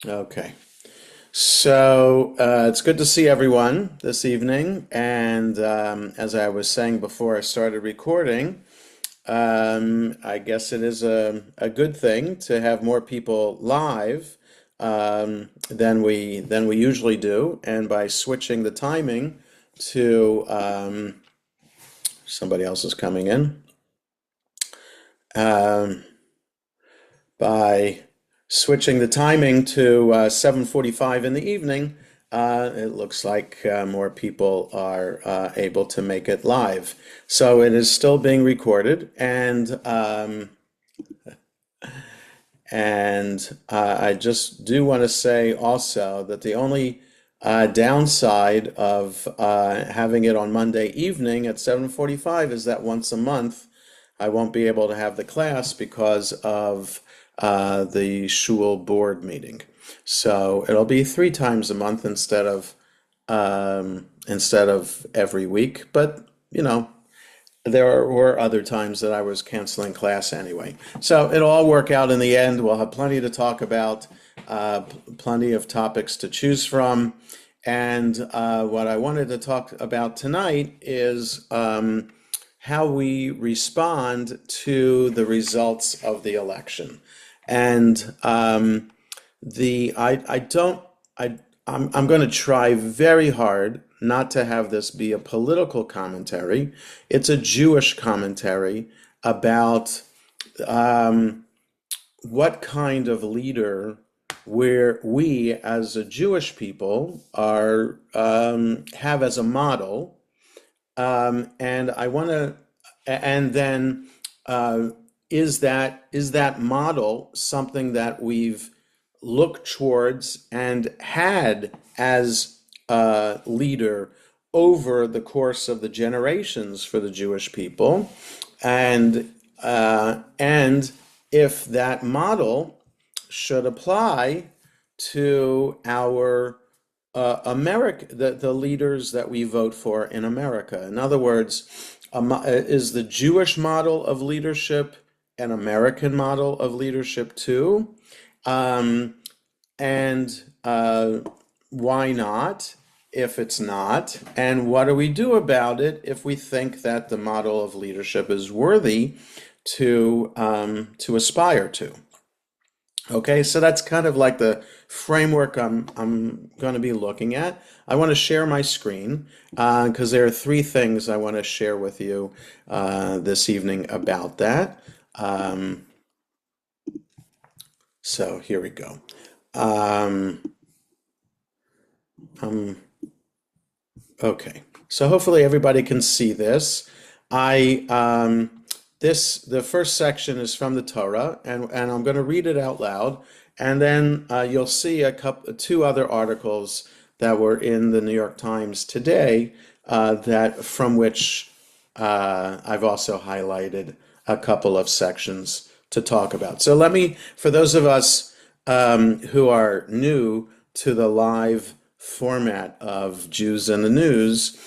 Okay. So it's good to see everyone this evening. And as I was saying before I started recording, I guess it is a good thing to have more people live than we usually do. And by switching the timing to somebody else is coming in. Um, by switching the timing to 7:45 in the evening, it looks like more people are able to make it live. So it is still being recorded, and I just do want to say also that the only downside of having it on Monday evening at 7:45 is that once a month I won't be able to have the class because of the shul board meeting. So it'll be three times a month instead of every week. But there were other times that I was canceling class anyway. So it'll all work out in the end. We'll have plenty to talk about, plenty of topics to choose from. And what I wanted to talk about tonight is how we respond to the results of the election. And I don't I'm going to try very hard not to have this be a political commentary. It's a Jewish commentary about um, what kind of leader where we as a Jewish people are have as a model, and I want to, and then uh, is that model something that we've looked towards and had as a leader over the course of the generations for the Jewish people, and if that model should apply to our the leaders that we vote for in America. In other words, is the Jewish model of leadership an American model of leadership too? Um, and why not if it's not? And what do we do about it if we think that the model of leadership is worthy to aspire to? Okay, so that's kind of like the framework I'm going to be looking at. I want to share my screen because there are three things I want to share with you this evening about that. Um, so here we go. Um, um, okay, so hopefully everybody can see this. I the first section is from the Torah, and I'm going to read it out loud, and then you'll see two other articles that were in the New York Times today that from which I've also highlighted a couple of sections to talk about. So for those of us who are new to the live format of Jews in the News,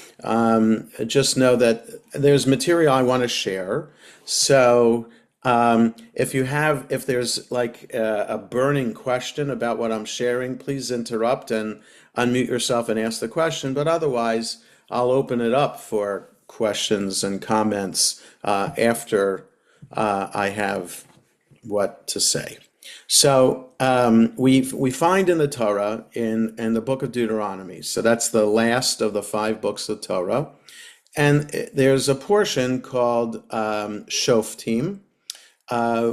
just know that there's material I want to share. So if there's like a burning question about what I'm sharing, please interrupt and unmute yourself and ask the question. But otherwise, I'll open it up for questions and comments after I have what to say. So we find in the Torah in the book of Deuteronomy. So that's the last of the five books of Torah, and there's a portion called Shoftim,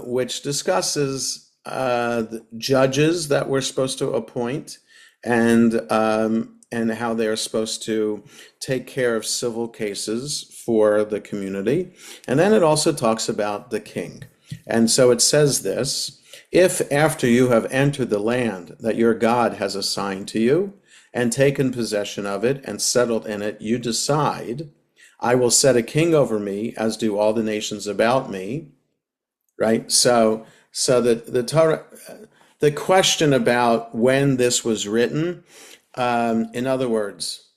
which discusses the judges that we're supposed to appoint and how they're supposed to take care of civil cases for the community. And then it also talks about the king. And so it says this, if after you have entered the land that your God has assigned to you and taken possession of it and settled in it, you decide, I will set a king over me, as do all the nations about me, right? So the Torah, the question about when this was written, in other words,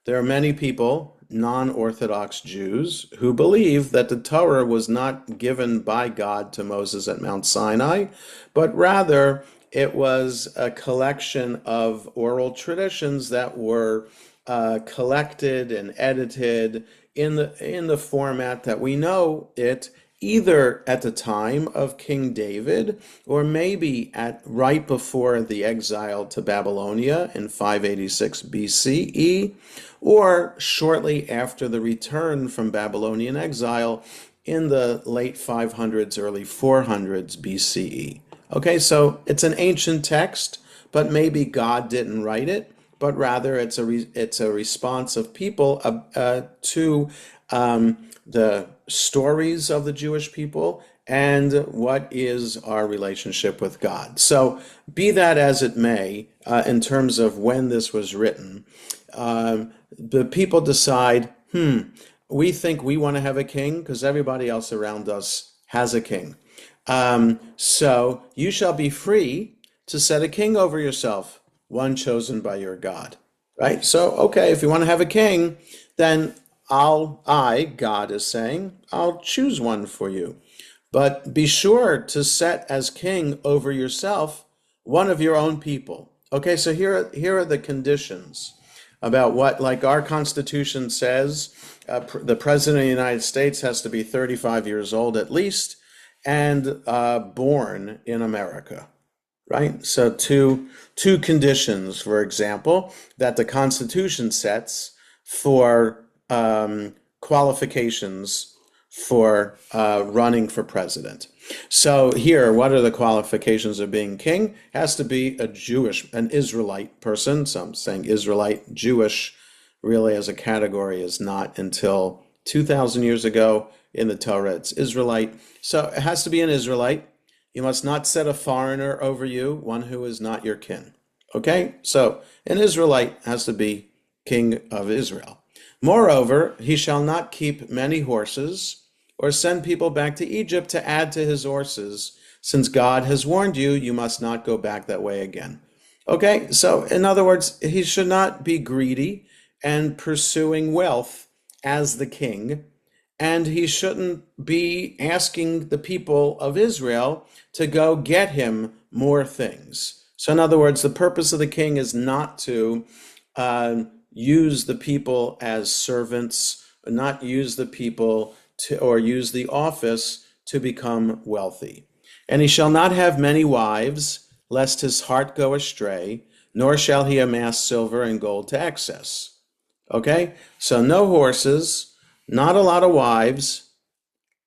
there are many people, non-Orthodox Jews, who believe that the Torah was not given by God to Moses at Mount Sinai, but rather it was a collection of oral traditions that were collected and edited in the format that we know it, either at the time of King David or maybe at right before the exile to Babylonia in 586 BCE, or shortly after the return from Babylonian exile in the late 500s, early 400s BCE. Okay, so it's an ancient text, but maybe God didn't write it, but rather it's a response of people to the stories of the Jewish people and what is our relationship with God. So be that as it may, in terms of when this was written, the people decide, we think we want to have a king because everybody else around us has a king. So you shall be free to set a king over yourself, one chosen by your God. Right? So, okay, if you want to have a king, then God is saying, I'll choose one for you. But be sure to set as king over yourself one of your own people. Okay, so here are the conditions about what, like our Constitution says, the President of the United States has to be 35 years old at least and born in America. Right? So two conditions, for example, that the Constitution sets for qualifications for running for president. So here, what are the qualifications of being king? Has to be an Israelite person. Some saying Israelite, Jewish, really as a category is not until 2,000 years ago in the Torah. It's Israelite. So it has to be an Israelite. You must not set a foreigner over you, one who is not your kin. Okay? So an Israelite has to be king of Israel. Moreover, he shall not keep many horses or send people back to Egypt to add to his horses, since God has warned you, you must not go back that way again. Okay? So in other words, he should not be greedy and pursuing wealth as the king, and he shouldn't be asking the people of Israel to go get him more things. So in other words, the purpose of the king is not to use the people as servants, not use the people to, or use the office to become wealthy. And he shall not have many wives, lest his heart go astray, nor shall he amass silver and gold to excess. Okay? So no horses, not a lot of wives,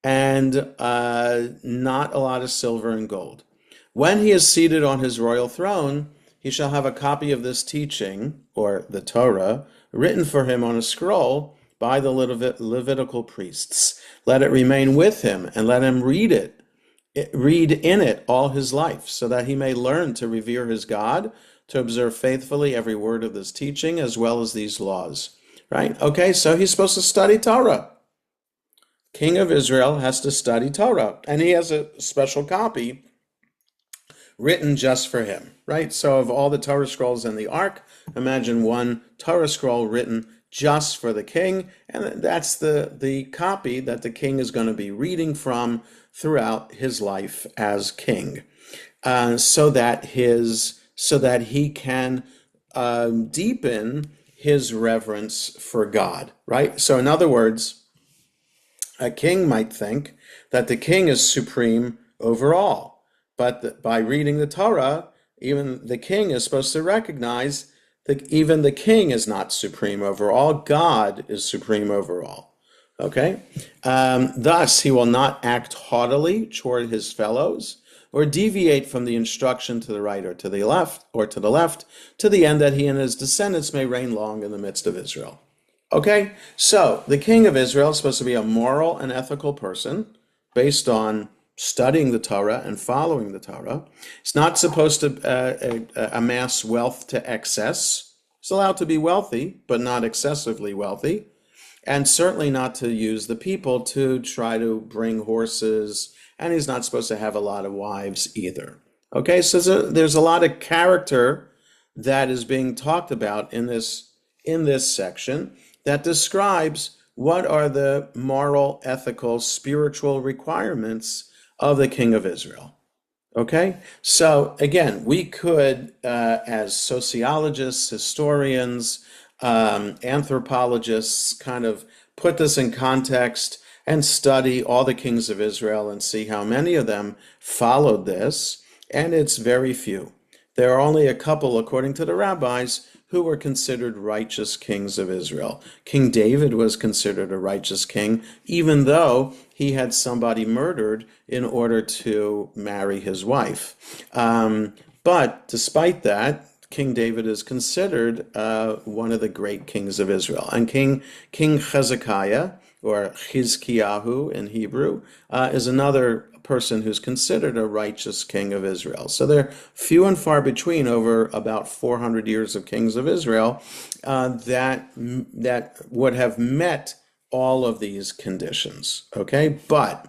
and not a lot of silver and gold. When he is seated on his royal throne, he shall have a copy of this teaching, or the Torah, written for him on a scroll by the Levitical priests. Let it remain with him, and let him read in it all his life, so that he may learn to revere his God, to observe faithfully every word of this teaching, as well as these laws. Right? Okay, so he's supposed to study Torah. King of Israel has to study Torah, and he has a special copy written just for him, right? So of all the Torah scrolls in the Ark, imagine one Torah scroll written just for the king, and that's the copy that the king is going to be reading from throughout his life as king, so that he can deepen his reverence for God, right? So in other words, a king might think that the king is supreme over all, but by reading the Torah, even the king is supposed to recognize that even the king is not supreme over all. God is supreme over all. Okay? Thus, he will not act haughtily toward his fellows or deviate from the instruction to the right or to the left, to the end that he and his descendants may reign long in the midst of Israel. Okay? So, the king of Israel is supposed to be a moral and ethical person based on studying the Torah and following the Torah. It's not supposed to amass wealth to excess. He's allowed to be wealthy, but not excessively wealthy. And certainly not to use the people to try to bring horses. And he's not supposed to have a lot of wives either. Okay, so there's a lot of character that is being talked about in this section that describes what are the moral, ethical, spiritual requirements of the king of Israel. Okay, so again, we could, as sociologists, historians, anthropologists, kind of put this in context and study all the kings of Israel and see how many of them followed this, and it's very few. There are only a couple, according to the rabbis, who were considered righteous kings of Israel. King David was considered a righteous king, even though he had somebody murdered in order to marry his wife. But despite that, King David is considered one of the great kings of Israel. And King Hezekiah, or Chizkiyahu in Hebrew, is another person who's considered a righteous king of Israel. So they're few and far between over about 400 years of kings of Israel that would have met all of these conditions. Okay, but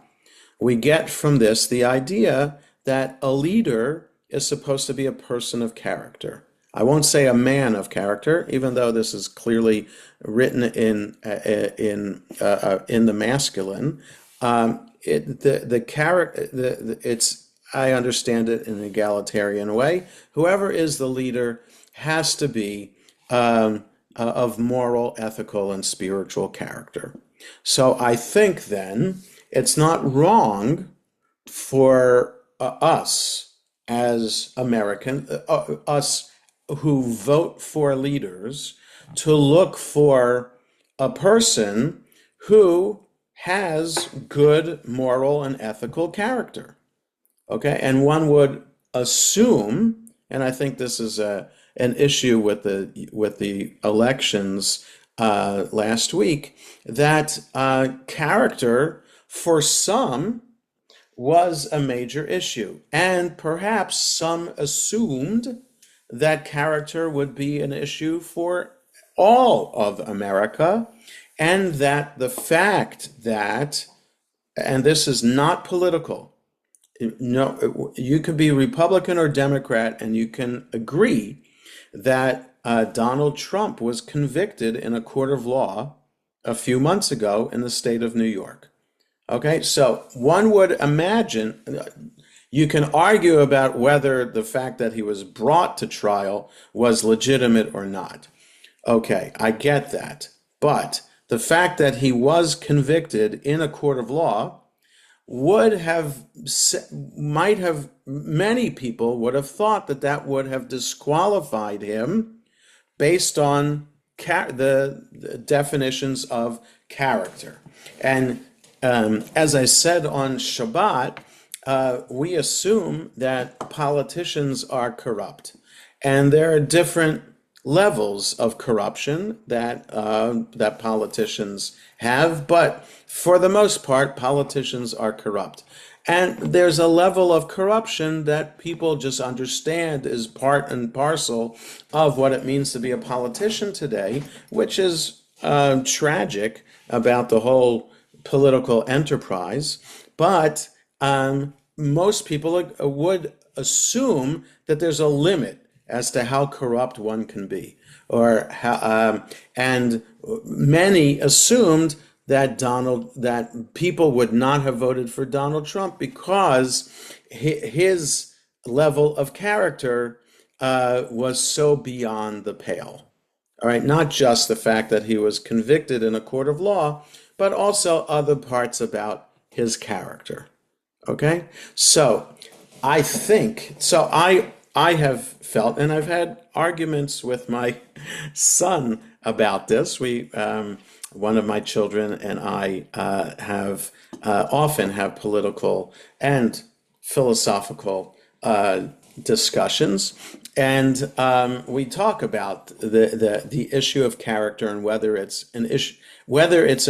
we get from this the idea that a leader is supposed to be a person of character. I won't say a man of character, even though this is clearly written in the masculine. The character, it's, I understand it in an egalitarian way. Whoever is the leader has to be of moral, ethical, and spiritual character. So I think then it's not wrong for us as us who vote for leaders, to look for a person who has good moral and ethical character. Okay, and one would assume, and I think this is an issue with the elections last week, that character for some was a major issue, and perhaps some assumed that character would be an issue for all of America, and that the fact that, and this is not political, no, you could be Republican or Democrat, and you can agree that Donald Trump was convicted in a court of law a few months ago in the state of New York. Okay, so one would imagine, you can argue about whether the fact that he was brought to trial was legitimate or not. Okay, I get that. But the fact that he was convicted in a court of law many people would have thought that that would have disqualified him based on the definitions of character. And as I said on Shabbat, we assume that politicians are corrupt. And there are different levels of corruption that politicians have, but for the most part, politicians are corrupt. And there's a level of corruption that people just understand is part and parcel of what it means to be a politician today, which is tragic about the whole political enterprise. But most people would assume that there's a limit as to how corrupt one can be, or how, and many assumed that people would not have voted for Donald Trump because his level of character was so beyond the pale. All right, not just the fact that he was convicted in a court of law, but also other parts about his character. Okay, so I think so. I have felt, and I've had arguments with my son about this. One of my children and I have often have political and philosophical discussions, and we talk about the issue of character and whether it's an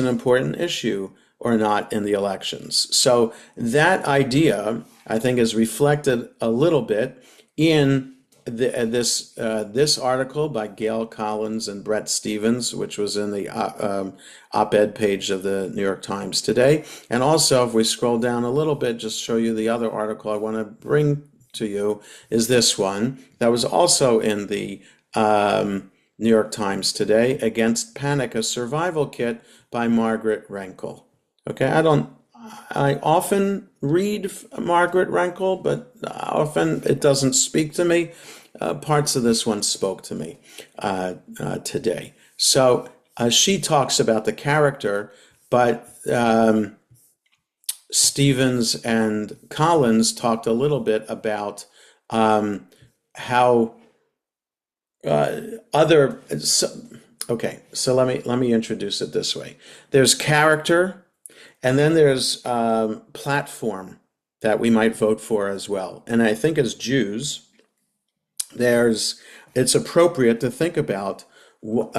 important issue or not in the elections. So that idea, I think, is reflected a little bit in this article by Gail Collins and Brett Stevens, which was in the op-ed page of the New York Times today. And also, if we scroll down a little bit, just show you the other article I want to bring to you, is this one that was also in the New York Times today, Against Panic, a Survival Kit by Margaret Renkel. Okay, I often read Margaret Rankel, but often it doesn't speak to me. Parts of this one spoke to me today. So she talks about the character, but Stevens and Collins talked a little bit about how other. So, okay, so let me introduce it this way. There's character, and then there's platform that we might vote for as well. And I think as Jews, there's it's appropriate to think about what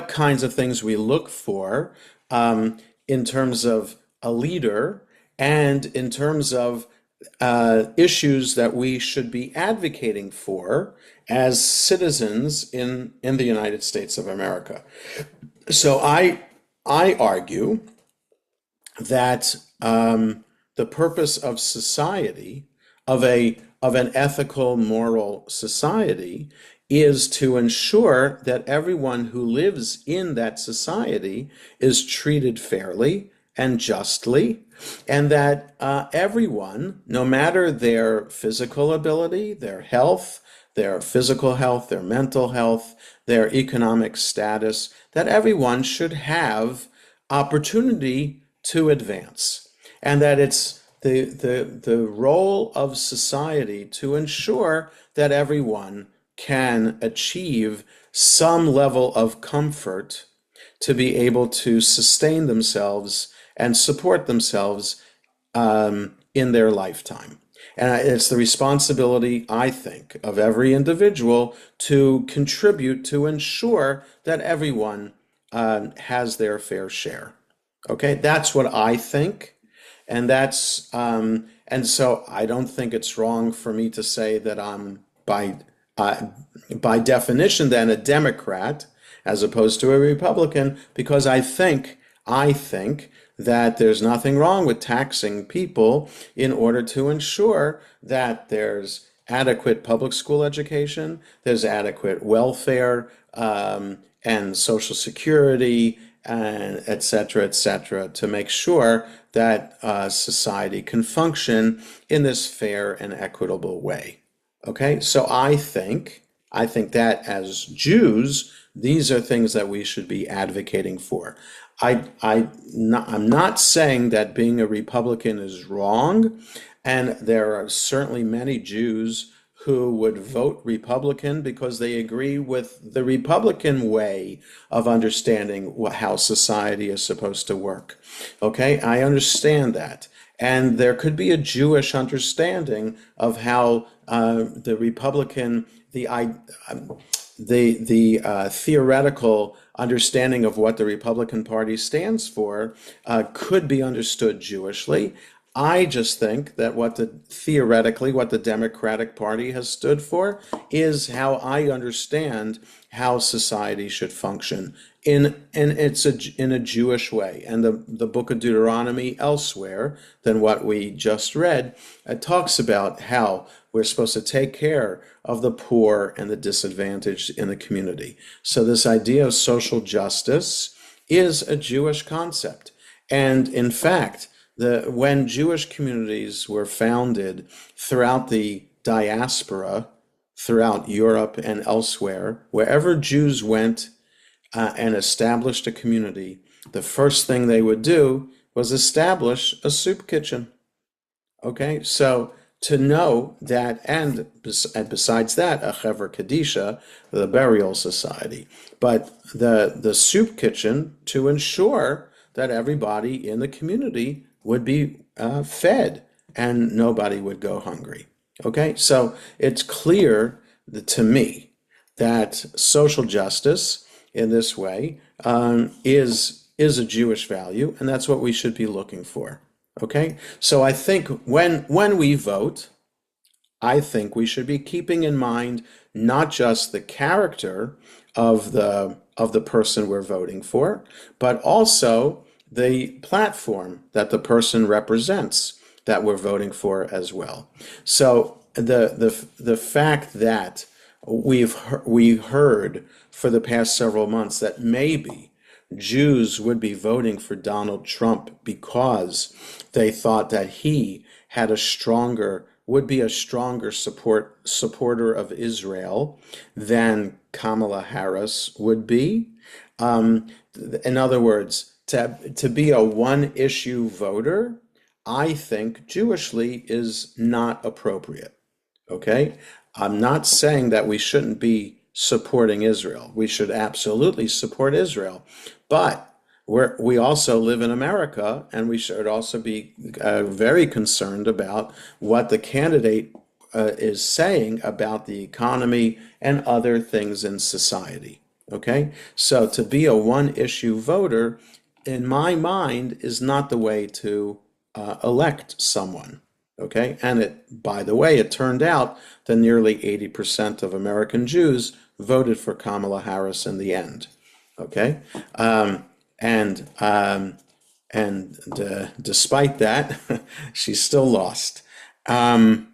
kinds of things we look for in terms of a leader and in terms of issues that we should be advocating for as citizens in the United States of America. So I argue that the purpose of society, of an ethical, moral society, is to ensure that everyone who lives in that society is treated fairly and justly, and that everyone, no matter their physical ability, their health, their physical health, their mental health, their economic status, that everyone should have opportunity to advance. And that it's the role of society to ensure that everyone can achieve some level of comfort to be able to sustain themselves and support themselves in their lifetime. And it's the responsibility, I think, of every individual to contribute to ensure that everyone has their fair share. Okay, that's what I think. And and so I don't think it's wrong for me to say that I'm uh, by definition then a Democrat as opposed to a Republican, because I think that there's nothing wrong with taxing people in order to ensure that there's adequate public school education, there's adequate welfare and social security, and et cetera, to make sure that society can function in this fair and equitable way. Okay, so I think that as Jews, these are things that we should be advocating for. I'm not saying that being a Republican is wrong, and there are certainly many Jews who would vote Republican because they agree with the Republican way of understanding how society is supposed to work. Okay, I understand that. And there could be a Jewish understanding of how the Republican, the theoretical understanding of what the Republican Party stands for could be understood Jewishly. I just think that theoretically what the Democratic Party has stood for is how I understand how society should function in a Jewish way. And the book of Deuteronomy elsewhere than what we just read talks about how we're supposed to take care of the poor and the disadvantaged in the community. So this idea of social justice is a Jewish concept. And in fact, when Jewish communities were founded throughout the diaspora, throughout Europe and elsewhere, wherever Jews went and established a community, the first thing they would do was establish a soup kitchen. Okay, so to know that, and besides that, a Hever Kadisha, the burial society, but the soup kitchen to ensure that everybody in the community would be fed and nobody would go hungry. Okay, so it's clear to me that social justice in this way is a Jewish value, and that's what we should be looking for. Okay, so I think when we vote, I think we should be keeping in mind not just the character of the person we're voting for, but also the platform that the person represents that we're voting for as well. So the fact that we heard for the past several months that maybe Jews would be voting for Donald Trump because they thought that he had a stronger, would be a stronger supporter of Israel than Kamala Harris would be. Um, in other words, to be a one issue voter, I think Jewishly is not appropriate. Okay? I'm not saying that we shouldn't be supporting Israel. We should absolutely support Israel. But we also live in America, and we should also be very concerned about what the candidate is saying about the economy and other things in society. Okay? So to be a one issue voter, in my mind, is not the way to elect someone. Okay? And by the way, it turned out that nearly 80% of American Jews voted for Kamala Harris in the end. Okay? Um, and um, and despite that, she still lost. Um,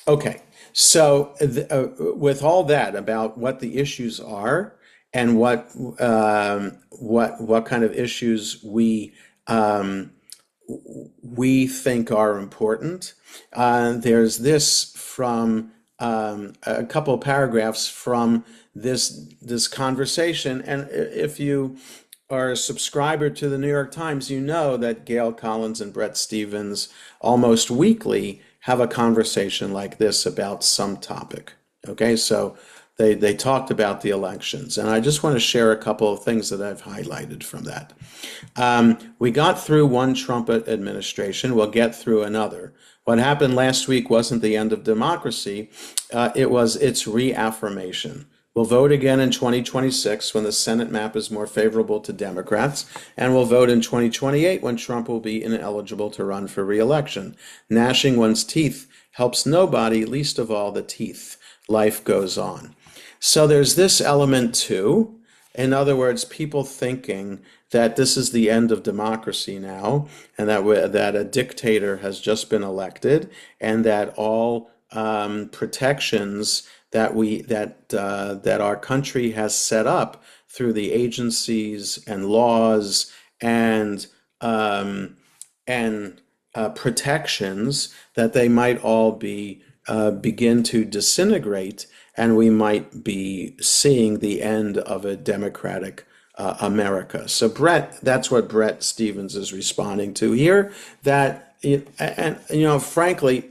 Okay, so with all that about what the issues are and what kind of issues um, we think are important, there's this from a couple of paragraphs from this conversation, and if you are a subscriber to the New York Times, you know that Gail Collins and Bret Stephens almost weekly have a conversation like this about some topic. Okay, so they talked about the elections, and I just want to share a couple of things that I've highlighted from that. We got through one Trump administration, we'll get through another. What happened last week wasn't the end of democracy, it was its reaffirmation. We'll vote again in 2026 when the Senate map is more favorable to Democrats, and we'll vote in 2028 when Trump will be ineligible to run for re-election. Gnashing one's teeth helps nobody, least of all the teeth. Life goes on. So there's this element too. In other words, people thinking that this is the end of democracy now, and that a dictator has just been elected, and that all protections that our country has set up through the agencies and laws and protections, that they might all be begin to disintegrate, and we might be seeing the end of a democratic America. So that's what Bret Stephens is responding to here. Frankly,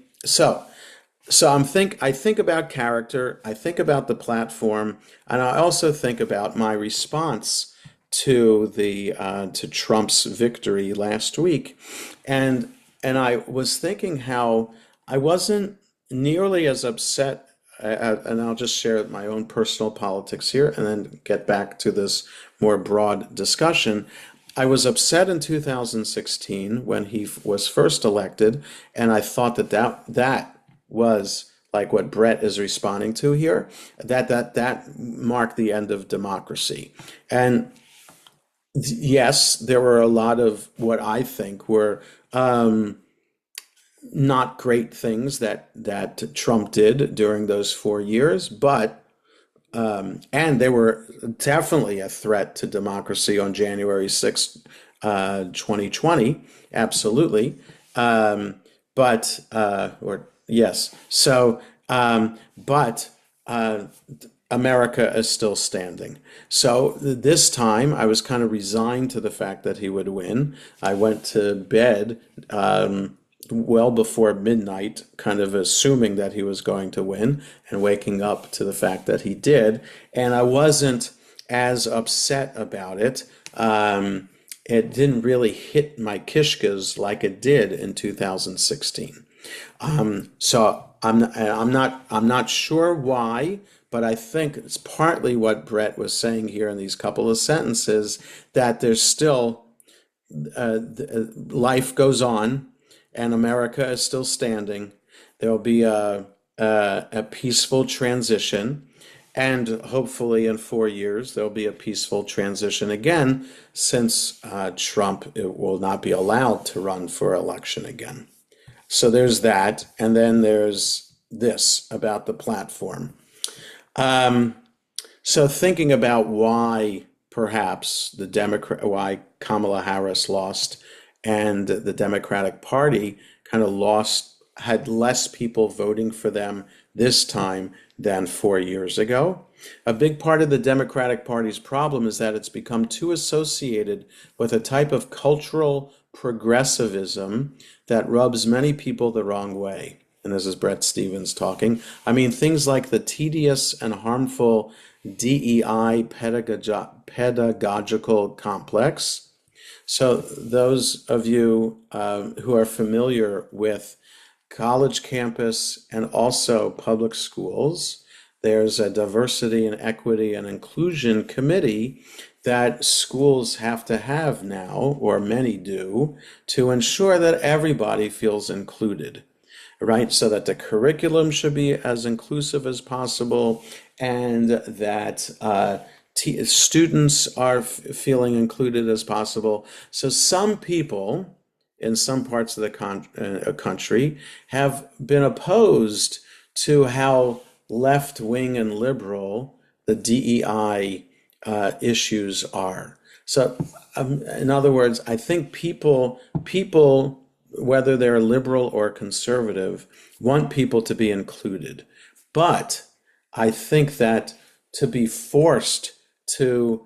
I think about character, I think about the platform, and I also think about my response to Trump's victory last week, and I was thinking how I wasn't nearly as upset, and I'll just share my own personal politics here, and then get back to this more broad discussion. I was upset in 2016 when he was first elected, and I thought that was like what Bret is responding to here, that marked the end of democracy. And yes, there were a lot of what I think were not great things that Trump did during those 4 years, but and they were definitely a threat to democracy on January 6th, 2020, absolutely. But or yes, so but America is still standing. So this time I was kind of resigned to the fact that he would win. I went to bed well before midnight, kind of assuming that he was going to win, and waking up to the fact that he did. And I wasn't as upset about it. It didn't really hit my kishkas like it did in 2016. So I'm not sure why, but I think it's partly what Bret was saying here in these couple of sentences, that there's still life goes on, and America is still standing. There'll be a peaceful transition, and hopefully in 4 years there'll be a peaceful transition again, since Trump will not be allowed to run for election again. So there's that, and then there's this about the platform. So thinking about why perhaps why Kamala Harris lost and the Democratic Party kind of had less people voting for them this time than 4 years ago. A big part of the Democratic Party's problem is that it's become too associated with a type of cultural progressivism that rubs many people the wrong way. And this is Bret Stephens talking. I mean, things like the tedious and harmful DEI pedagogical complex. So those of you who are familiar with college campus and also public schools, there's a diversity and equity and inclusion committee that schools have to have now, or many do, to ensure that everybody feels included, right? So that the curriculum should be as inclusive as possible, and that students are feeling included as possible. So some people in some parts of the country have been opposed to how left-wing and liberal the DEI issues are. So, in other words, I think people, whether they're liberal or conservative, want people to be included. But I think that to be forced to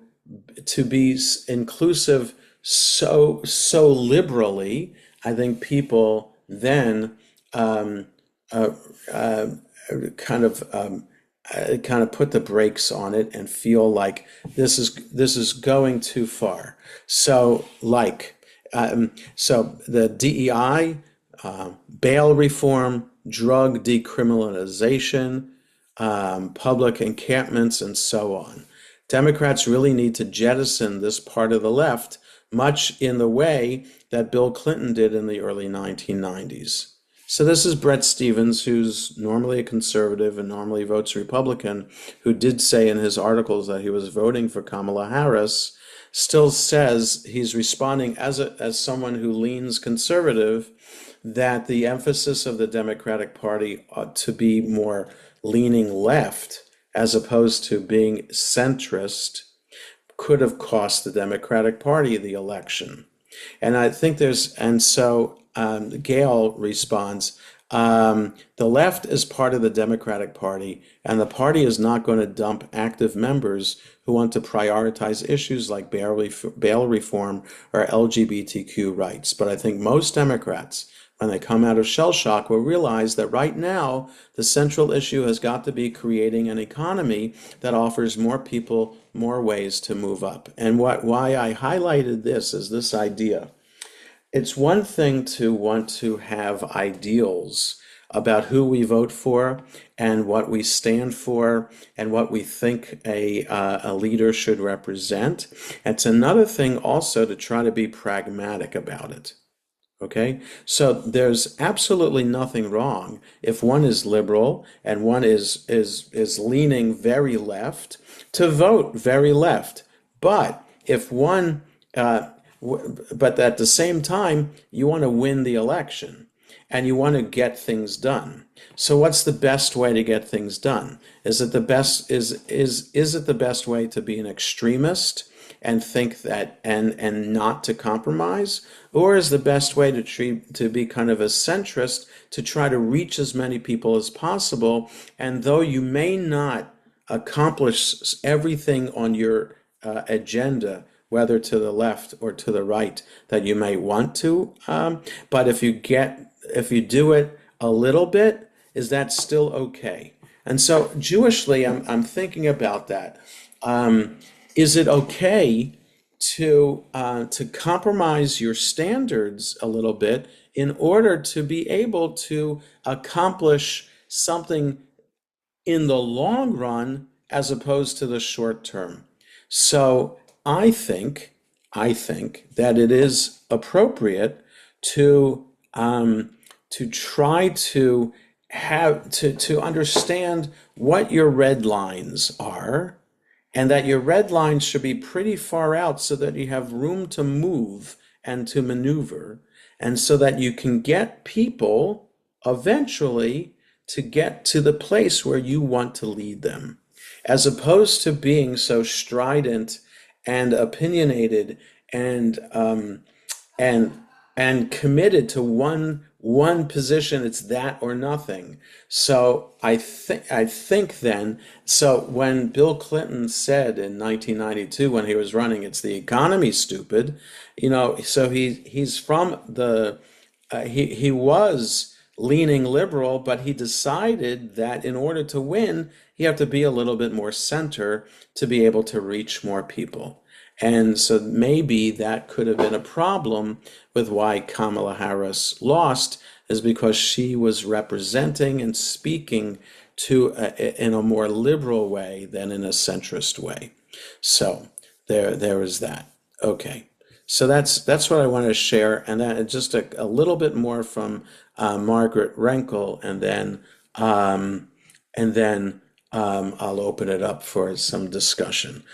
be inclusive so liberally, I think people then kind of put the brakes on it and feel like this is going too far. So so the DEI, bail reform, drug decriminalization, public encampments, and so on. Democrats really need to jettison this part of the left, much in the way that Bill Clinton did in the early 1990s. So this is Bret Stephens, who's normally a conservative and normally votes Republican, who did say in his articles that he was voting for Kamala Harris, still says he's responding as someone who leans conservative, that the emphasis of the Democratic Party ought to be more leaning left as opposed to being centrist could have cost the Democratic Party the election. And I think Gail responds, the left is part of the Democratic Party, and the party is not going to dump active members who want to prioritize issues like bail reform or LGBTQ rights. But I think most Democrats, when they come out of shell shock, will realize that right now the central issue has got to be creating an economy that offers more people more ways to move up. And why I highlighted this is this idea. It's one thing to want to have ideals about who we vote for and what we stand for and what we think a leader should represent. It's another thing also to try to be pragmatic about it. Okay, so there's absolutely nothing wrong if one is liberal and one is leaning very left to vote very left. But if one, but at the same time, you want to win the election and you want to get things done. So what's the best way to get things done? Is it the best way to be an extremist and think that and not to compromise, or is the best way to be kind of a centrist to try to reach as many people as possible, and though you may not accomplish everything on your agenda, whether to the left or to the right, that you may want to, but if you do it a little bit, is that still okay? And so Jewishly, I'm thinking about that. Is it okay to compromise your standards a little bit in order to be able to accomplish something in the long run as opposed to the short term? So I think that it is appropriate to try to understand what your red lines are, and that your red lines should be pretty far out so that you have room to move and to maneuver, and so that you can get people eventually to get to the place where you want to lead them, as opposed to being so strident and opinionated and and and committed to one position. It's that or nothing. So I think then, so when Bill Clinton said in 1992 when he was running, it's the economy, stupid, so he's from the he was leaning liberal, but he decided that in order to win, you have to be a little bit more center to be able to reach more people. And so maybe that could have been a problem with why Kamala Harris lost, is because she was representing and speaking in a more liberal way than in a centrist way. So there is that. Okay. So that's what I wanted to share, and then just a little bit more from Margaret Renkel, and then I'll open it up for some discussion.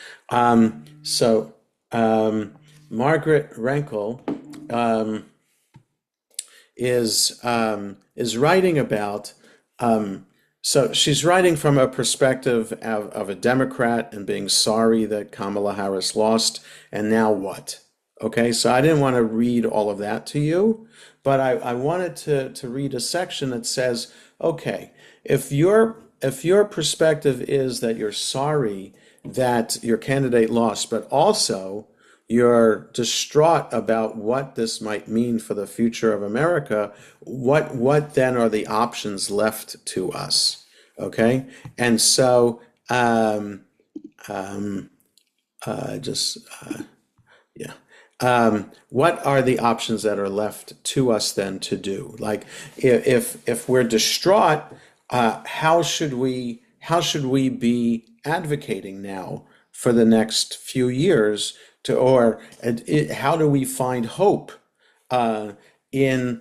So Margaret Renkel is writing about. So she's writing from a perspective of a Democrat and being sorry that Kamala Harris lost, and now what? Okay, so I didn't want to read all of that to you, but I wanted to read a section that says, okay, if your perspective is that you're sorry that your candidate lost, but also you're distraught about what this might mean for the future of America, what then are the options left to us? Okay, and so just yeah. What are the options that are left to us then to do? Like, if we're distraught, how should we be advocating now for the next few years how do we find hope uh, in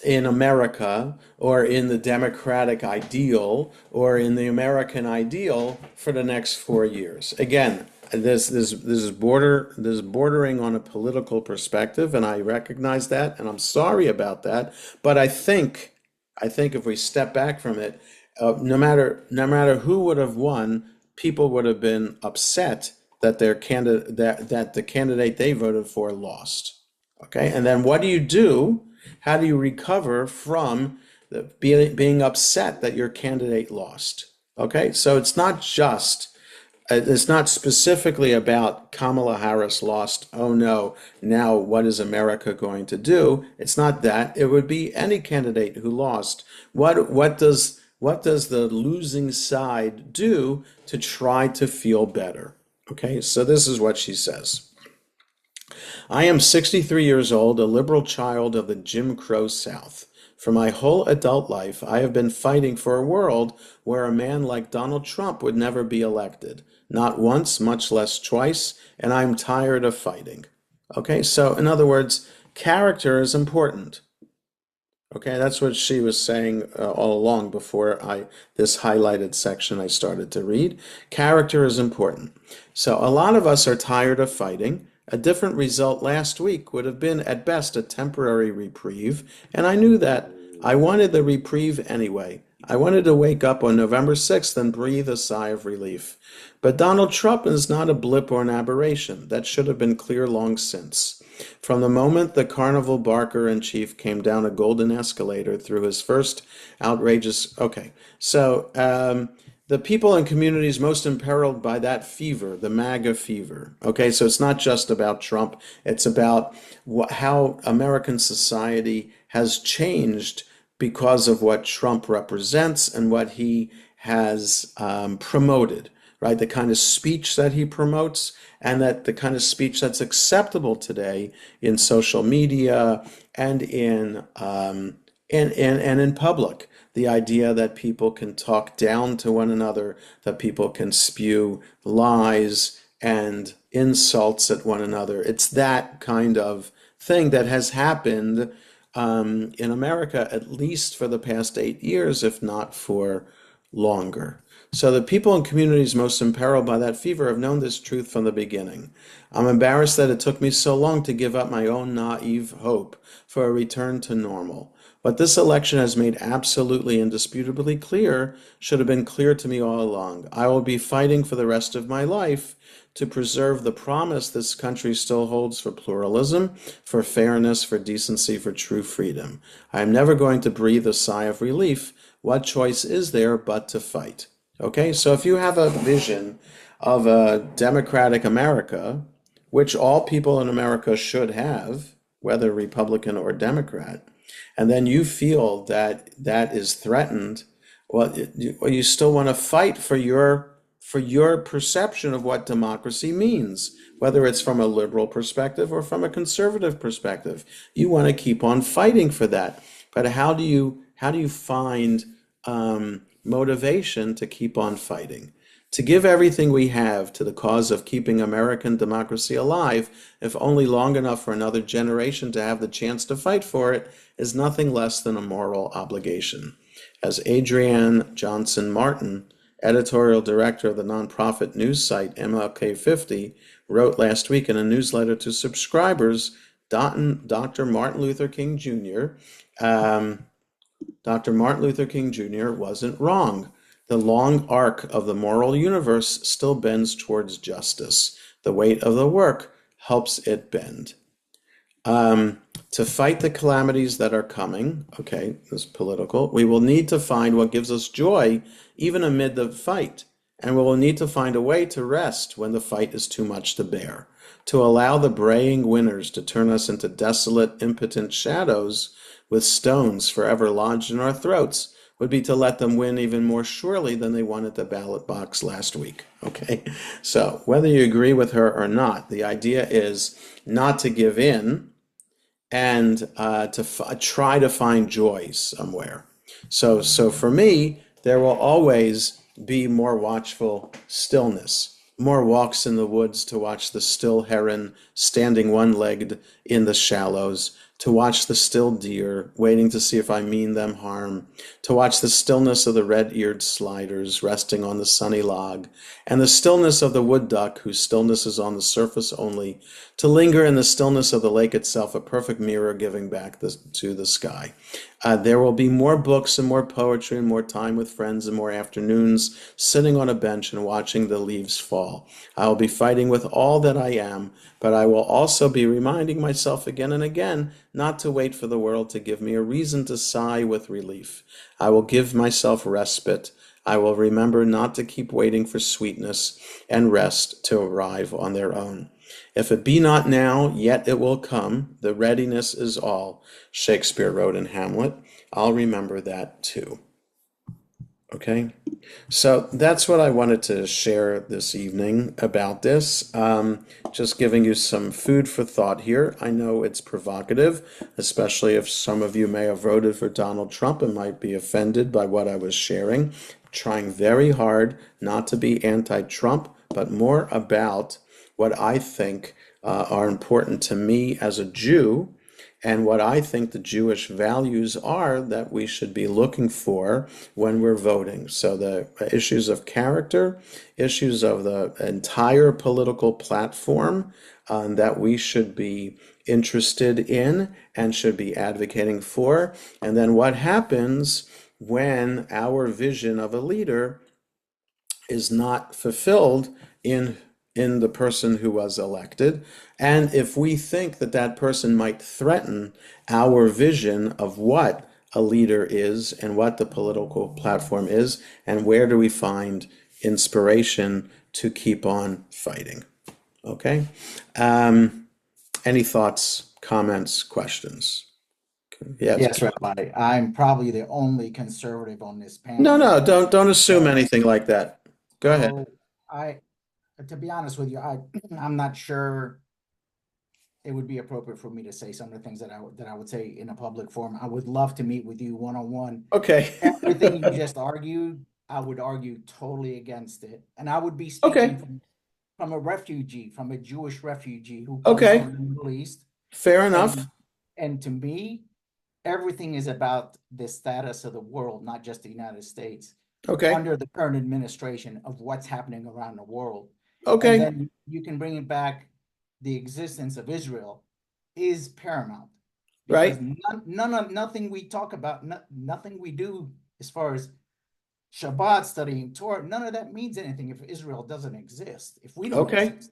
in America, or in the democratic ideal, or in the American ideal for the next 4 years? Again, this is bordering on a political perspective, and I recognize that, and I'm sorry about that. But I think if we step back from it, no matter who would have won, people would have been upset that their candidate that the candidate they voted for lost. Okay, and then what do you do? How do you recover from being upset that your candidate lost? Okay, so it's not specifically about Kamala Harris lost. Oh no, now what is America going to do? It's not that. It would be any candidate who lost. What does the losing side do to try to feel better? Okay, so this is what she says. I am 63 years old, a liberal child of the Jim Crow South. For my whole adult life, I have been fighting for a world where a man like Donald Trump would never be elected. Not once, much less twice, and I'm tired of fighting. Okay, so in other words, character is important. Okay, that's what she was saying all along before this highlighted section I started to read. Character is important. So a lot of us are tired of fighting. A different result last week would have been at best a temporary reprieve, and I knew that. I wanted the reprieve anyway. I wanted to wake up on November 6th and breathe a sigh of relief. But Donald Trump is not a blip or an aberration. That should have been clear long since. From the moment the carnival barker in chief came down a golden escalator through his first outrageous. Okay, so the people and communities most imperiled by that fever, the MAGA fever. Okay, so it's not just about Trump, it's about how American society has changed because of what Trump represents and what he has promoted, right? The kind of speech that he promotes, and that the kind of speech that's acceptable today in social media and in public. The idea that people can talk down to one another, that people can spew lies and insults at one another. It's that kind of thing that has happened in America, at least for the past 8 years, if not for longer. So the people and communities most imperiled by that fever have known this truth from the beginning. I'm embarrassed that it took me so long to give up my own naive hope for a return to normal. What this election has made absolutely indisputably clear should have been clear to me all along. I will be fighting for the rest of my life to preserve the promise this country still holds for pluralism, for fairness, for decency, for true freedom. I am never going to breathe a sigh of relief. What choice is there but to fight? Okay, so if you have a vision of a democratic America, which all people in America should have, whether Republican or Democrat, and then you feel that that is threatened, well, you still want to fight for your perception of what democracy means, whether it's from a liberal perspective or from a conservative perspective. You want to keep on fighting for that. But how do you find motivation to keep on fighting? To give everything we have to the cause of keeping American democracy alive, if only long enough for another generation to have the chance to fight for it, is nothing less than a moral obligation. As Adrienne Johnson Martin, editorial director of the nonprofit news site MLK 50, wrote last week in a newsletter to subscribers, Dr. Martin Luther King Jr. Dr. Martin Luther King Jr. wasn't wrong. The long arc of the moral universe still bends towards justice. The weight of the work helps it bend. To fight the calamities that are coming, okay, this is political, we will need to find what gives us joy even amid the fight. And we will need to find a way to rest when the fight is too much to bear. To allow the braying winners to turn us into desolate, impotent shadows with stones forever lodged in our throats would be to let them win even more surely than they won at the ballot box last week. Okay, so whether you agree with her or not, the idea is not to give in and to try to find joy somewhere. So for me, there will always be more watchful stillness, more walks in the woods to watch the still heron standing one-legged in the shallows, to watch the still deer waiting to see if I mean them harm, to watch the stillness of the red-eared sliders resting on the sunny log, and the stillness of the wood duck whose stillness is on the surface only, to linger in the stillness of the lake itself, a perfect mirror giving back to the sky. There will be more books and more poetry and more time with friends and more afternoons sitting on a bench and watching the leaves fall. I will be fighting with all that I am, but I will also be reminding myself again and again not to wait for the world to give me a reason to sigh with relief. I will give myself respite. I will remember not to keep waiting for sweetness and rest to arrive on their own. If it be not now, yet it will come. The readiness is all. Shakespeare wrote in Hamlet. I'll remember that too. Okay, so that's what I wanted to share this evening about this. Just giving you some food for thought here. I know it's provocative, especially if some of you may have voted for Donald Trump and might be offended by what I was sharing. I'm trying very hard not to be anti-Trump, but more about what I think are important to me as a Jew and what I think the Jewish values are that we should be looking for when we're voting. So the issues of character, issues of the entire political platform that we should be interested in and should be advocating for. And then what happens when our vision of a leader is not fulfilled in the person who was elected, and if we think that that person might threaten our vision of what a leader is and what the political platform is, and where do we find inspiration to keep on fighting? Okay. Any thoughts, comments, questions? Yes. Yes, Rabbi. I'm probably the only conservative on this No, panel. no, don't assume So, anything like that. Go ahead. so I, to be honest with you, I'm not sure it would be appropriate for me to say some of the things that I would say in a public forum. I would love to meet with you one on one. Okay. Everything you just argued, I would argue totally against it, and I would be speaking Okay. from a refugee, from a Jewish refugee who comes Okay. from the Middle East, Fair enough. and to me, everything is about the status of the world, not just the United States, Okay. under the current administration of what's happening around the world. And Okay. then you can bring it back, the existence of Israel is paramount right? because nothing we talk about, nothing we do as far as Shabbat, studying Torah, none of that means anything if Israel doesn't exist, if we don't Okay. exist.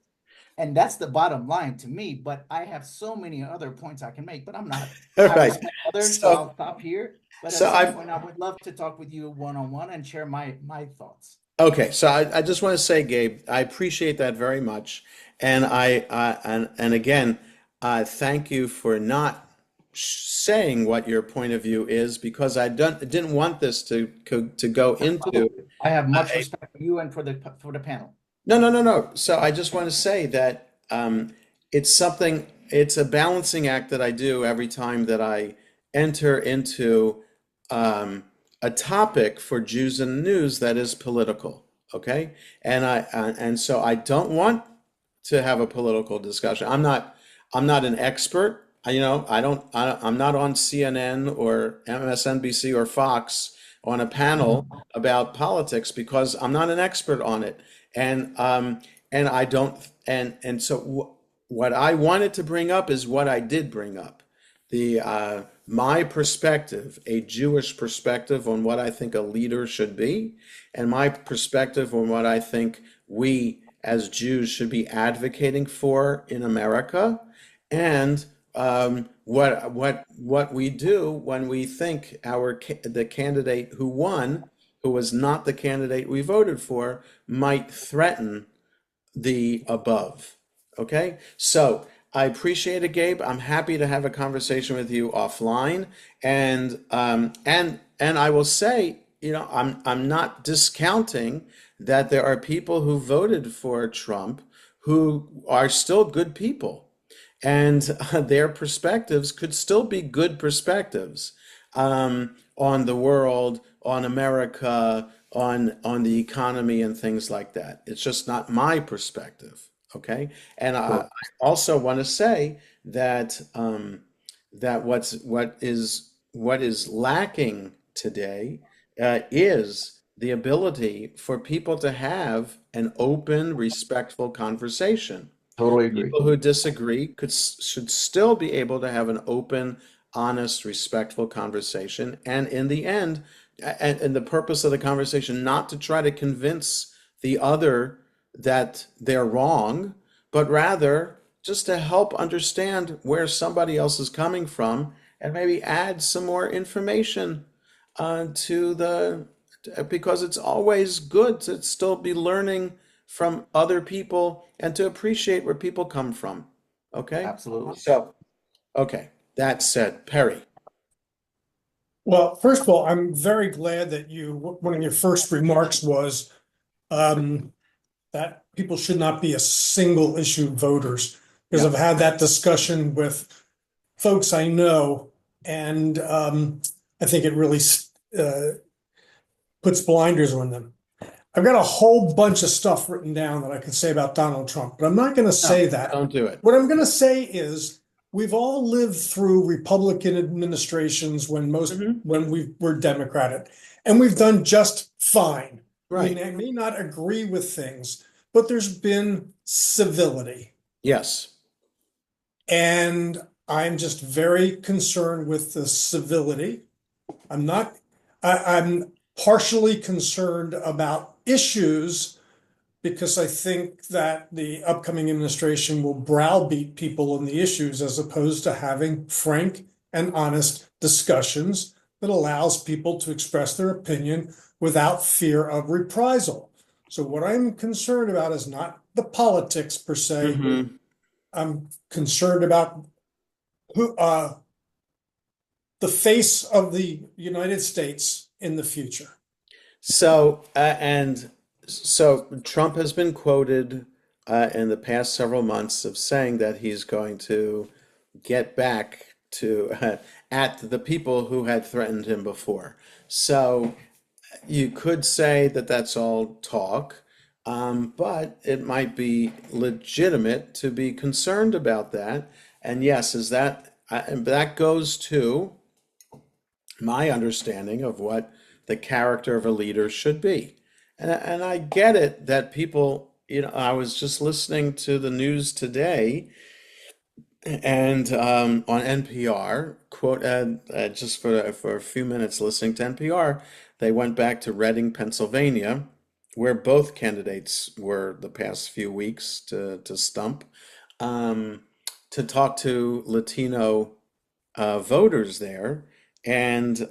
And that's the bottom line to me. But I have so many other points I can make, but All I right. respect others, so So, I'll stop here. But at so some I, point, I would love to talk with you one on one and share my thoughts. okay. So I just want to say, Gabe, I appreciate that very much. And and again, thank you for not saying what your point of view is because didn't want this to go into. Absolutely. I have much respect for you and for the panel. No, no, no, no. So I just want to say that it's a balancing act that I do every time that I enter into a topic for Jews in the news that is political. Okay, and so I don't want to have a political discussion. I'm not an expert. I'm not on CNN or MSNBC or Fox on a panel about politics because I'm not an expert on it. And I don't and so what I wanted to bring up is what I did bring up. The my perspective, a Jewish perspective on what I think a leader should be, and my perspective on what I think we as Jews should be advocating for in America, and what we do when we think the candidate who won, who was not the candidate we voted for, might threaten the above. Okay, so I appreciate it, Gabe. I'm happy to have a conversation with you offline, and I will say, I'm not discounting that there are people who voted for Trump who are still good people, and their perspectives could still be good perspectives on the world, on America, on the economy, and things like that. It's just not my perspective. Okay, and I also want to say that that what is lacking today is the ability for people to have an open, respectful conversation. Totally agree. People who disagree should still be able to have an open, honest, respectful conversation. And in the end, and the purpose of the conversation, not to try to convince the other that they're wrong, but rather just to help understand where somebody else is coming from and maybe add some more information to because it's always good to still be learning from other people and to appreciate where people come from. Okay? Absolutely. So, okay. That said, Perry. Well, first of all, I'm very glad that one of your first remarks was that people should not be a single issue voters, because I've had that discussion with folks I know, and I think it really puts blinders on them. I've got a whole bunch of stuff written down that I could say about Donald Trump, but I'm not going to say that. Don't do it. What I'm going to say is we've all lived through Republican administrations when we were Democratic, and we've done just fine. Right. I may not agree with things, but there's been civility. Yes. And I'm just very concerned with the civility. I'm partially concerned about issues because I think that the upcoming administration will browbeat people on the issues as opposed to having frank and honest discussions that allows people to express their opinion without fear of reprisal. So what I'm concerned about is not the politics per se. Mm-hmm. I'm concerned about who the face of the United States in the future. So, so Trump has been quoted in the past several months of saying that he's going to get back to at the people who had threatened him before. So you could say that that's all talk, but it might be legitimate to be concerned about that. And yes, that goes to my understanding of what the character of a leader should be. And I get it that people, I was just listening to the news today, And on NPR, quote, just for a few minutes listening to NPR, they went back to Reading, Pennsylvania, where both candidates were the past few weeks to stump, um, to talk to Latino voters there, and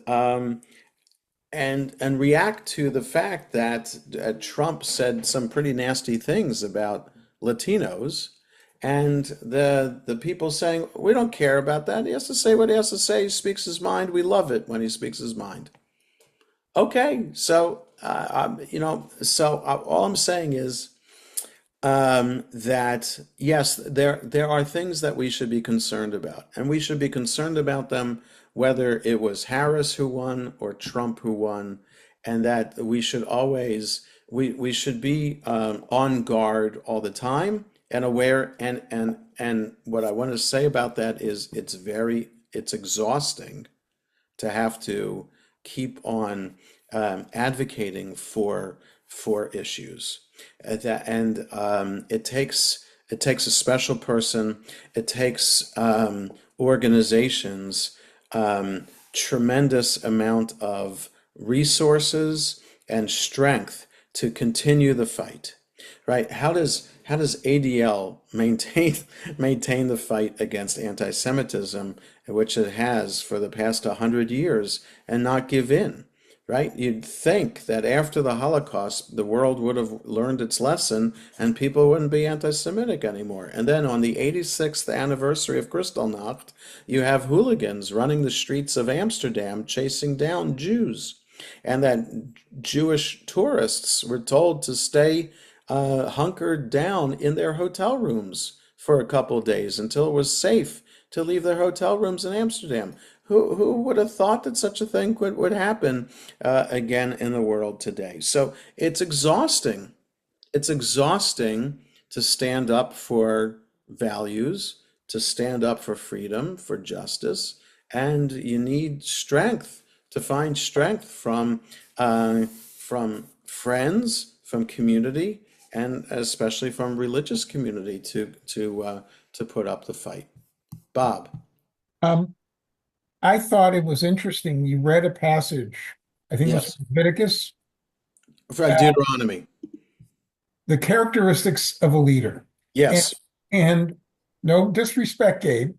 and react to the fact that Trump said some pretty nasty things about Latinos, and the people saying we don't care about that. He has to say what he has to say. He speaks his mind. We love it when he speaks his mind. Okay, so all I'm saying is that yes, there are things that we should be concerned about, and we should be concerned about them whether it was Harris who won or Trump who won, and that we should always we should be on guard all the time and aware. And what I want to say about that is it's exhausting to have to keep on advocating for issues. It takes a special person. It takes organizations, tremendous amount of resources and strength to continue the fight, right? How does ADL maintain the fight against anti-Semitism, which it has for the past 100 years, and not give in, right? You'd think that after the Holocaust, the world would have learned its lesson and people wouldn't be anti-Semitic anymore. And then on the 86th anniversary of Kristallnacht, you have hooligans running the streets of Amsterdam chasing down Jews, and that Jewish tourists were told to stay hunkered down in their hotel rooms for a couple of days until it was safe to leave their hotel rooms in Amsterdam. Who would have thought that such a thing would happen again in the world today? So it's exhausting. It's exhausting to stand up for values, to stand up for freedom, for justice, and you need strength to find strength from friends, from community, and especially from religious community to put up the fight. Bob. Um, I thought it was interesting. You read a passage, I think it was Yes. from Leviticus, For Deuteronomy. the characteristics of a leader. And, Yes. and no disrespect, Gabe,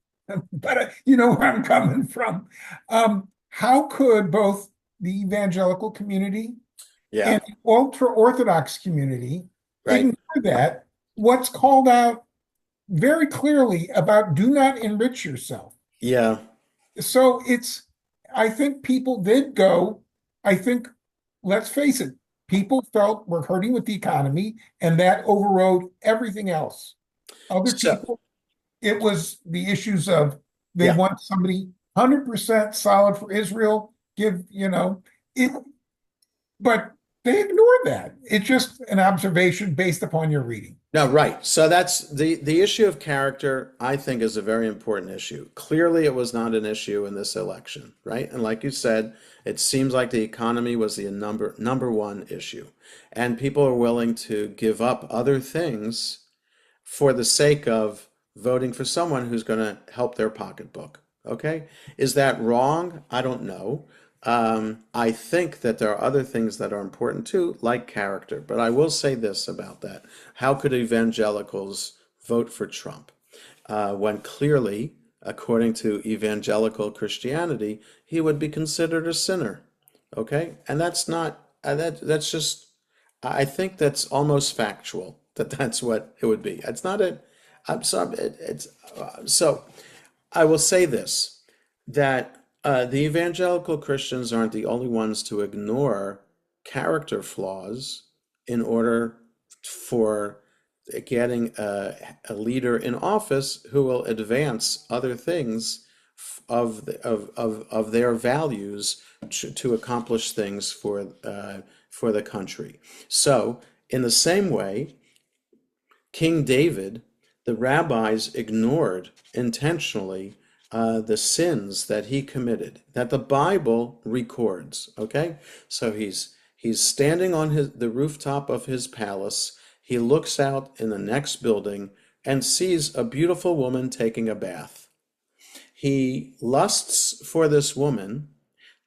but you know where I'm coming from. How could both the evangelical community Yeah. and the ultra-Orthodox community Right. ignore that? What's called out very clearly about do not enrich yourself. Yeah. So I think people did go, I think, let's face it, people felt we're hurting with the economy, and that overrode everything else. Other So, people, it was the issues of they yeah. want somebody 100% solid for Israel, it, but they ignored that. It's just an observation based upon your reading. No, right. So that's the issue of character, I think, is a very important issue. Clearly, it was not an issue in this election, right? And like you said, it seems like the economy was the number one issue. And people are willing to give up other things for the sake of voting for someone who's going to help their pocketbook. Okay? Is that wrong? I don't know. I think that there are other things that are important too, like character. But I will say this about that. How could evangelicals vote for Trump when clearly, according to evangelical Christianity, he would be considered a sinner? Okay? And that's not, that's just, I think that's almost factual that that's what it would be. It's not a, I'm sorry, so I will say this, that the evangelical Christians aren't the only ones to ignore character flaws in order for getting leader in office who will advance other things of their values to accomplish things for the country. So, in the same way, King David, the rabbis ignored intentionally the sins that he committed, that the Bible records. Okay, so he's standing on the rooftop of his palace. He looks out in the next building. and sees a beautiful woman taking a bath. He lusts for this woman,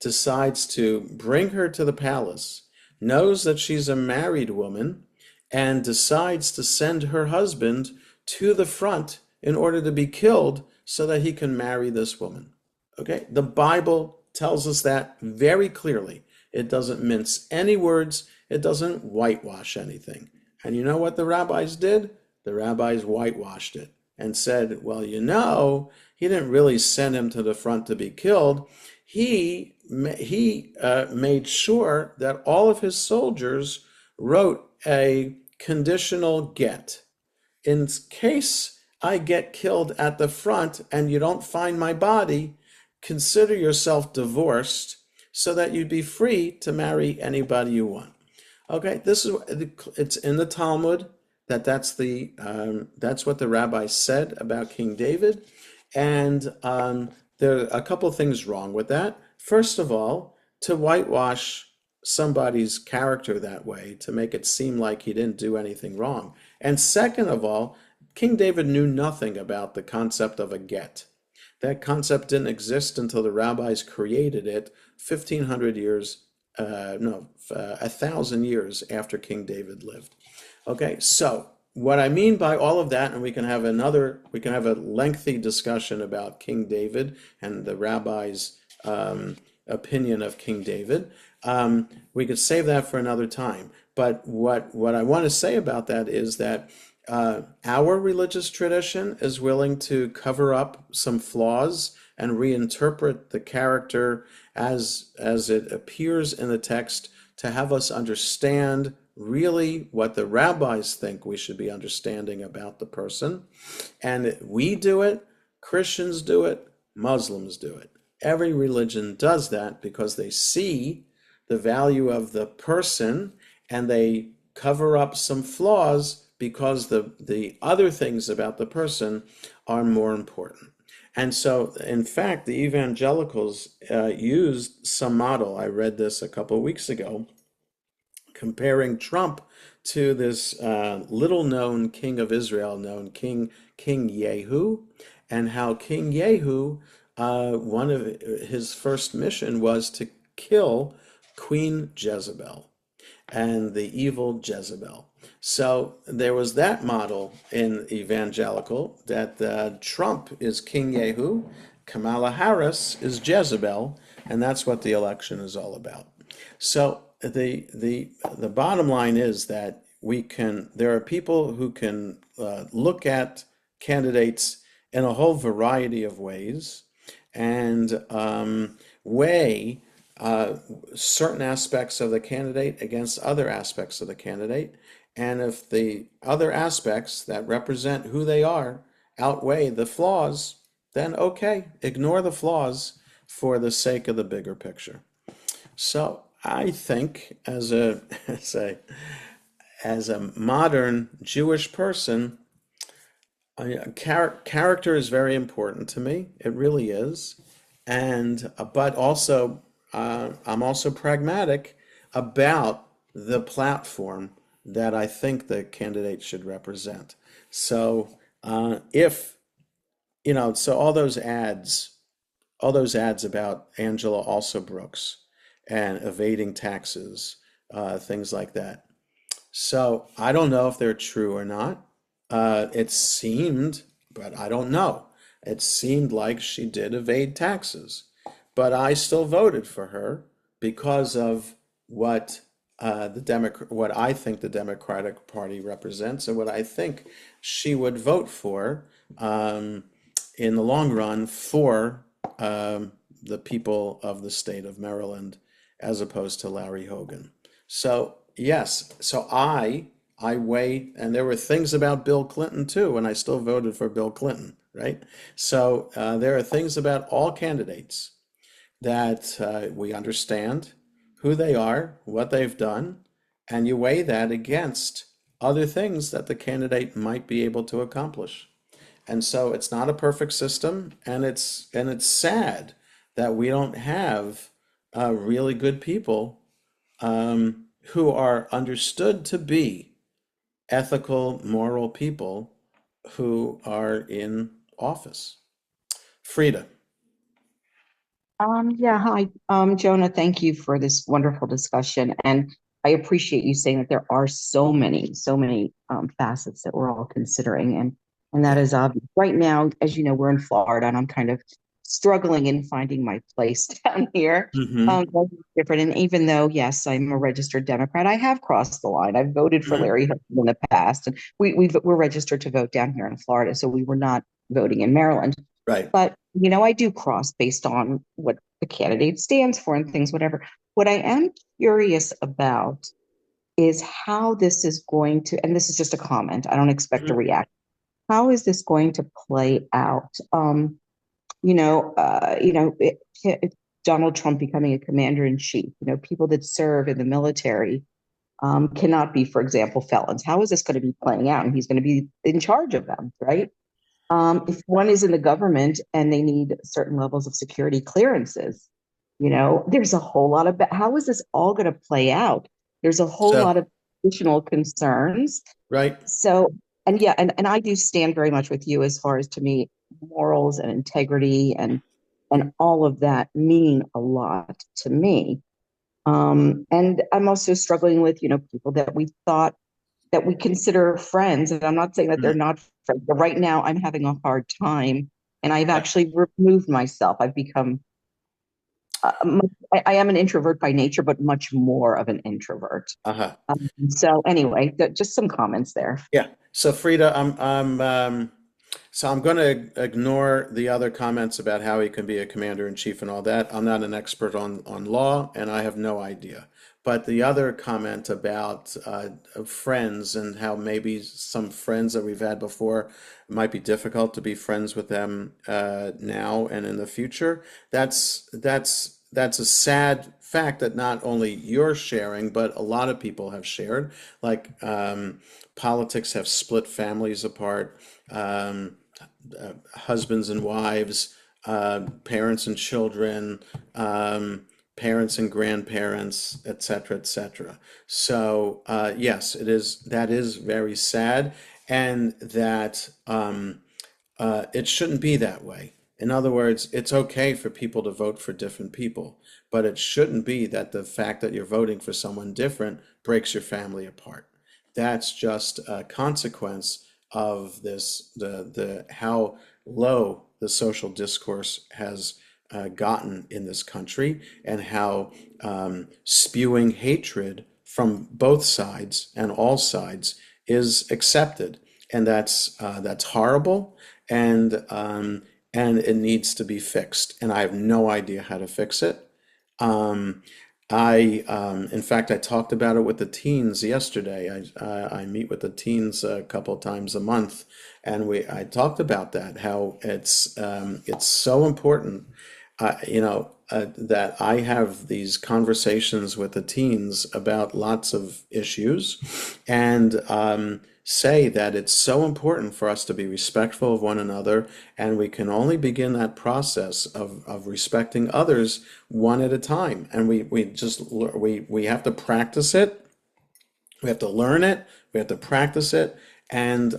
decides to bring her to the palace, knows that she's a married woman, and decides to send her husband to the front in order to be killed so that he can marry this woman. Okay, the Bible tells us that very clearly. It doesn't mince any words, it doesn't whitewash anything. And you know what the rabbis did? The rabbis whitewashed it and said, well, he didn't really send him to the front to be killed. He made sure that all of his soldiers wrote a conditional get. In case I get killed at the front and you don't find my body, consider yourself divorced so that you'd be free to marry anybody you want. Okay, it's in the Talmud that's what the rabbi said about King David, and there are a couple things wrong with that. First of all, to whitewash somebody's character that way, to make it seem like he didn't do anything wrong. And second of all, King David knew nothing about the concept of a get. That concept didn't exist until the rabbis created it 1,500 years, 1,000 years after King David lived. Okay, so what I mean by all of that, and we can have a lengthy discussion about King David and the rabbis' opinion of King David. We could save that for another time. But what I want to say about that is that our religious tradition is willing to cover up some flaws and reinterpret the character as it appears in the text to have us understand really what the rabbis think we should be understanding about the person. And we do it, Christians do it, Muslims do it. Every religion does that because they see the value of the person and they cover up some flaws because the other things about the person are more important. And so, in fact, the evangelicals used some model. I read this a couple of weeks ago, comparing Trump to this little-known king of Israel, known King Yehu, and how King Yehu, one of his first mission was to kill Queen Jezebel and the evil Jezebel. So there was that model in evangelical that Trump is King Yehu, Kamala Harris is Jezebel, and that's what the election is all about. So the bottom line is that there are people who can look at candidates in a whole variety of ways and weigh certain aspects of the candidate against other aspects of the candidate. And if the other aspects that represent who they are outweigh the flaws, then okay, ignore the flaws for the sake of the bigger picture. So I think as a modern Jewish person, character is very important to me. It really is. But also, I'm also pragmatic about the platform that I think the candidate should represent. So so all those ads about Angela Alsobrooks and evading taxes, things like that. So I don't know if they're true or not. It seemed, but I don't know. It seemed like she did evade taxes, but I still voted for her because of what what I think the Democratic Party represents and what I think she would vote for in the long run for the people of the state of Maryland, as opposed to Larry Hogan. So yes, so I weigh, and there were things about Bill Clinton too, and I still voted for Bill Clinton, right? So there are things about all candidates that we understand who they are, what they've done, and you weigh that against other things that the candidate might be able to accomplish. And so it's not a perfect system, and it's sad that we don't have really good people who are understood to be ethical, moral people who are in office. Frida. Yeah, hi. Jonah, thank you for this wonderful discussion. And I appreciate you saying that there are so many facets that we're all considering. And that Yeah. is obvious. Right now, as you know, we're in Florida and I'm kind of struggling in finding my place down here. Hmm. That's different. And even though, yes, I'm a registered Democrat, I have crossed the line. I've voted for Hmm. Larry Hogan in the past. And we're registered to vote down here in Florida. So we were not voting in Maryland. Right. But, I do cross based on what the candidate stands for and things, whatever. What I am curious about is how this is going to, and this is just a comment, I don't expect a Mhm. reaction. How is this going to play out? Donald Trump becoming a commander in chief, people that serve in the military cannot be, for example, felons. How is this going to be playing out? And he's going to be in charge of them, right? If one is in the government and they need certain levels of security clearances, there's a whole lot of, how is this all going to play out? There's a whole So, lot of additional concerns. right. So, and yeah, and I do stand very much with you as far as, to me, morals and integrity and all of that mean a lot to me. And I'm also struggling with, people that we thought that we consider friends. And I'm not saying that they're Mhm. not friends, but right now I'm having a hard time. And I've Yeah. actually removed myself. I've become, I am an introvert by nature, but much more of an introvert. Uh-huh. So anyway, just some comments there. Yeah. So Frida, so I'm going to ignore the other comments about how he can be a commander in chief and all that. I'm not an expert on law, and I have no idea. But the other comment about friends and how maybe some friends that we've had before it might be difficult to be friends with them now and in the future. That's a sad fact that not only you're sharing, but a lot of people have shared. Like politics have split families apart. Husbands and wives, parents and children, parents and grandparents, etc., etc. So yes, that is very sad, and that it shouldn't be that way. In other words, it's okay for people to vote for different people, but it shouldn't be that the fact that you're voting for someone different breaks your family apart. That's just a consequence of the how low the social discourse has gotten in this country, and how spewing hatred from both sides and all sides is accepted, and that's horrible, and it needs to be fixed. And I have no idea how to fix it. Um, in fact, I talked about it with the teens yesterday. I meet with the teens a couple times a month, and I talked about that, how it's so important, that I have these conversations with the teens about lots of issues, and say that it's so important for us to be respectful of one another, and we can only begin that process of respecting others one at a time. And we have to practice it, we have to learn it, we have to practice it, and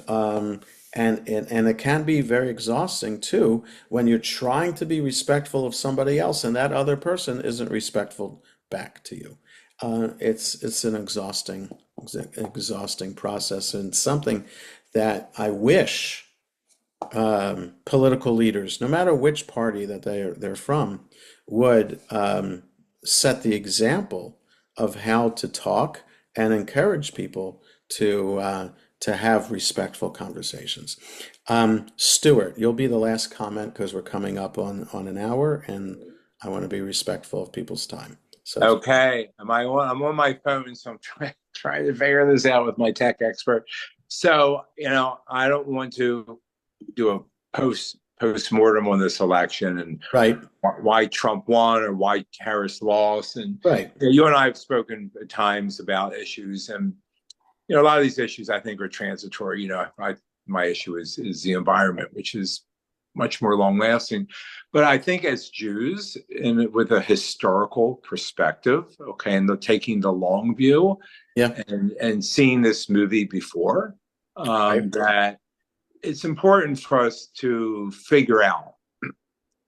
and it can be very exhausting too when you're trying to be respectful of somebody else and that other person isn't respectful back to you. It's an exhausting process, and something that I wish political leaders, no matter which party that they're from, would set the example of how to talk and encourage people to have respectful conversations. Stuart, you'll be the last comment because we're coming up on an hour, and I want to be respectful of people's time. So, Okay, I'm on my phone, so I'm trying to figure this out with my tech expert. So, I don't want to do a post-mortem on this election and right, why Trump won or why Harris lost. And right, you and I have spoken at times about issues, and a lot of these issues I think are transitory. My issue is the environment, which is much more long lasting. But I think as Jews, and with a historical perspective, okay, and taking the long view, yeah, and seeing this movie before, right, that it's important for us to figure out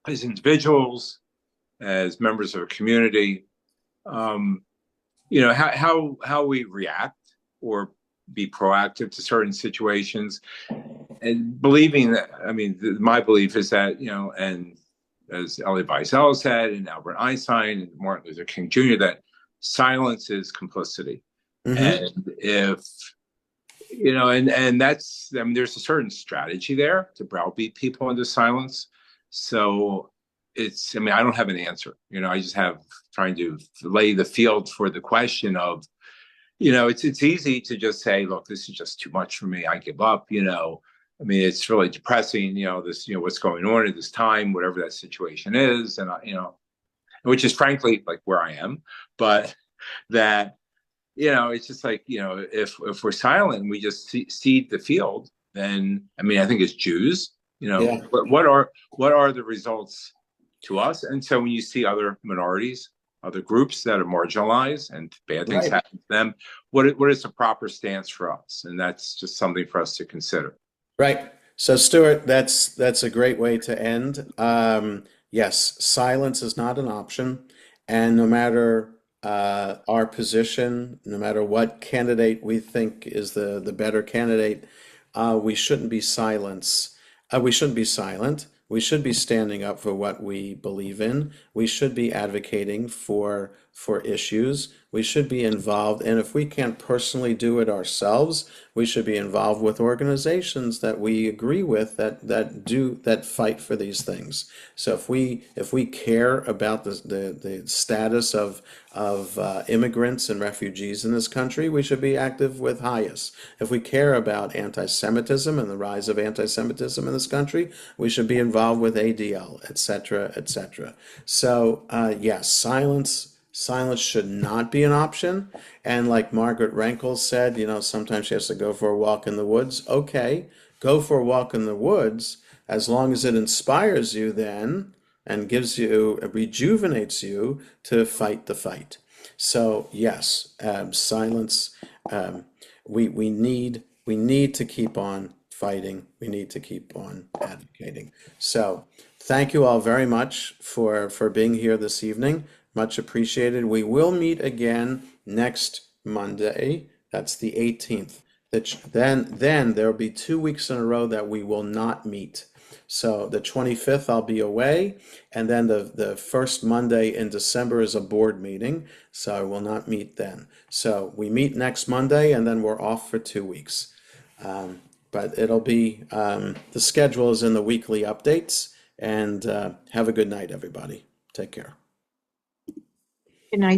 as individuals, as members of a community, how we react or be proactive to certain situations, and believing that, my belief is that, and as Elie Wiesel said, and Albert Einstein and Martin Luther King Jr., that silence is complicity. And if, and that's, there's a certain strategy there to browbeat people into silence. So it's, I don't have an answer, I just have trying to lay the field for the question of, it's easy to just say, look, this is just too much for me, I give up, it's really depressing, this, what's going on at this time, whatever that situation is. And, which is frankly like where I am, but that, it's just like, if we're silent, we just cede the field, then, I think as Jews, Yeah. what are the results to us? And so when you see other minorities, other groups that are marginalized and bad things Right. happen to them, what is the proper stance for us? And that's just something for us to consider. Right. So, Stuart, that's a great way to end. Yes, silence is not an option, and no matter our position, no matter what candidate we think is the better candidate, we shouldn't be silent. We shouldn't be silent. We should be standing up for what we believe in. We should be advocating for issues. We should be involved, and if we can't personally do it ourselves, we should be involved with organizations that we agree with that fight for these things. So if we care about the status of immigrants and refugees in this country, we should be active with HIAS. If we care about anti-Semitism and the rise of anti-Semitism in this country, we should be involved with ADL, etc., etc. So yes, silence should not be an option. And like Margaret Rankel said, sometimes she has to go for a walk in the woods. Okay, go for a walk in the woods as long as it inspires you then and rejuvenates you to fight the fight. So yes, silence. We need to keep on fighting. We need to keep on advocating. So thank you all very much for being here this evening. Much appreciated. We will meet again next Monday. That's the 18th. Then there will be 2 weeks in a row that we will not meet. So the 25th I'll be away, and then the first Monday in December is a board meeting, so I will not meet then. So we meet next Monday, and then we're off for 2 weeks. But it'll be, the schedule is in the weekly updates, and have a good night, everybody. Take care. Good night.